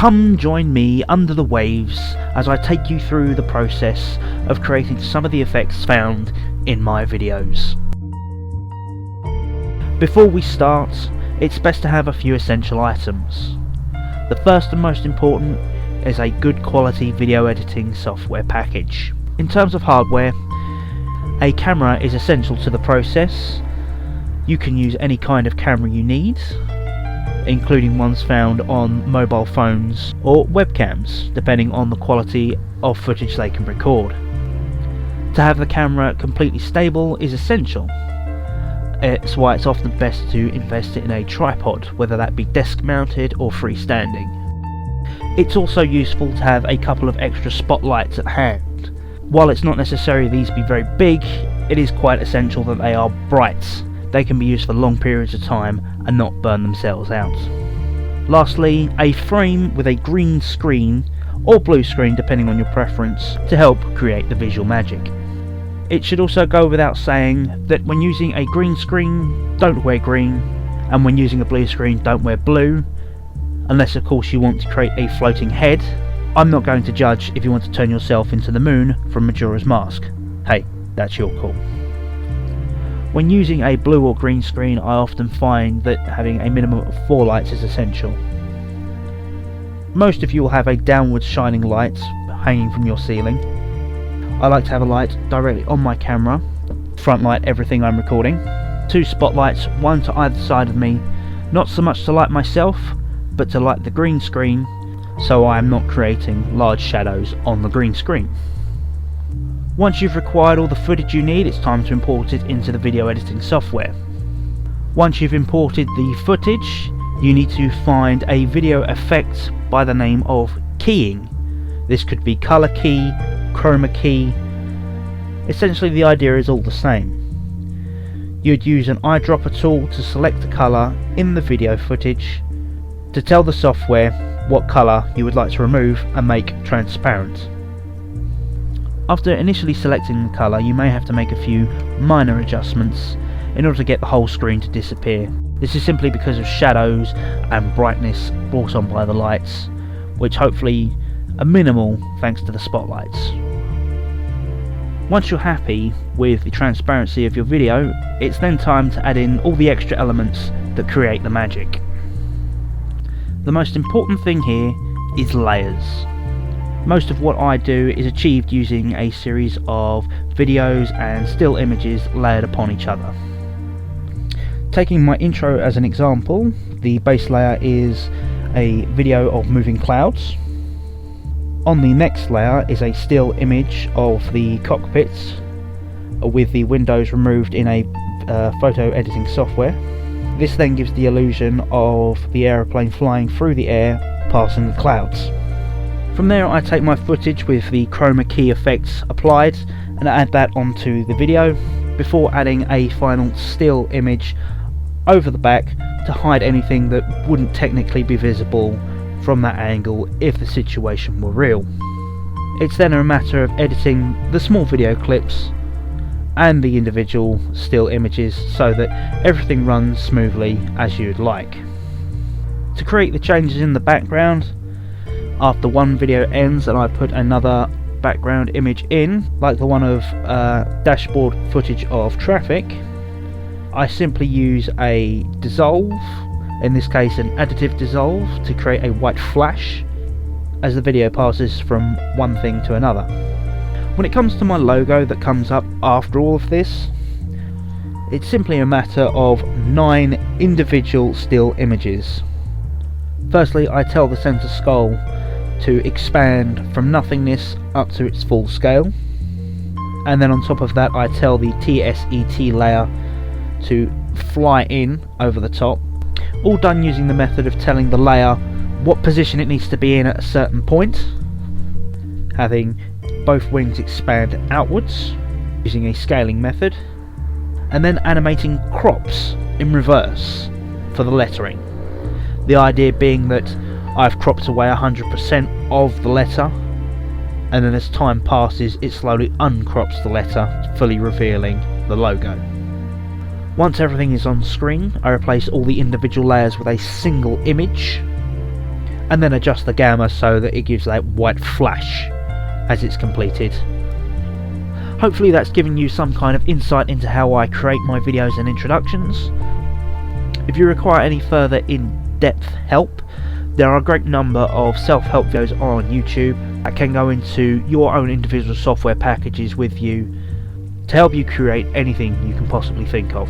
Come join me under the waves as I take you through the process of creating some of the effects found in my videos. Before we start, it's best to have a few essential items. The first and most important is a good quality video editing software package. In terms of hardware, a camera is essential to the process. You can use any kind of camera you need, including ones found on mobile phones or webcams, depending on the quality of footage they can record. To have the camera completely stable is essential. It's why it's often best to invest in a tripod, whether that be desk mounted or freestanding. It's also useful to have a couple of extra spotlights at hand. While it's not necessary these be very big, it is quite essential that they are bright. They can be used for long periods of time and not burn themselves out. Lastly, a frame with a green screen or blue screen, depending on your preference, to help create the visual magic. It should also go without saying that when using a green screen, don't wear green, and when using a blue screen, don't wear blue, unless of course you want to create a floating head. I'm not going to judge if you want to turn yourself into the moon from Majora's Mask. Hey, that's your call. When using a blue or green screen, I often find that having a minimum of 4 lights is essential. Most of you will have a downwards shining light hanging from your ceiling. I like to have a light directly on my camera, front light everything I'm recording. 2 spotlights, one to either side of me, not so much to light myself, but to light the green screen, so I am not creating large shadows on the green screen. Once you've acquired all the footage you need, it's time to import it into the video editing software. Once you've imported the footage, you need to find a video effect by the name of keying. This could be color key, chroma key. Essentially the idea is all the same. You'd use an eyedropper tool to select the color in the video footage to tell the software what color you would like to remove and make transparent. After initially selecting the colour, you may have to make a few minor adjustments in order to get the whole screen to disappear. This is simply because of shadows and brightness brought on by the lights, which hopefully are minimal thanks to the spotlights. Once you're happy with the transparency of your video, it's then time to add in all the extra elements that create the magic. The most important thing here is layers. Most of what I do is achieved using a series of videos and still images layered upon each other. Taking my intro as an example, the base layer is a video of moving clouds. On the next layer is a still image of the cockpit with the windows removed in a photo editing software. This then gives the illusion of the aeroplane flying through the air, passing the clouds. From there I take my footage with the chroma key effects applied and add that onto the video before adding a final still image over the back to hide anything that wouldn't technically be visible from that angle if the situation were real. It's then a matter of editing the small video clips and the individual still images so that everything runs smoothly as you'd like. To create the changes in the background, after one video ends and I put another background image in, like the one of dashboard footage of traffic, I simply use a dissolve, in this case an additive dissolve, to create a white flash as the video passes from one thing to another. When it comes to my logo that comes up after all of this, it's simply a matter of 9 individual still images. Firstly, I tell the center skull to expand from nothingness up to its full scale, and then on top of that I tell the TSET layer to fly in over the top, all done using the method of telling the layer what position it needs to be in at a certain point, having both wings expand outwards using a scaling method, and then animating crops in reverse for the lettering. The idea being that I've cropped away 100% of the letter, and then as time passes it slowly uncrops the letter, fully revealing the logo. Once everything is on screen, I replace all the individual layers with a single image, and then adjust the gamma so that it gives that white flash as it's completed. Hopefully that's given you some kind of insight into how I create my videos and introductions. If you require any further in-depth help, there are a great number of self-help videos on YouTube that can go into your own individual software packages with you to help you create anything you can possibly think of.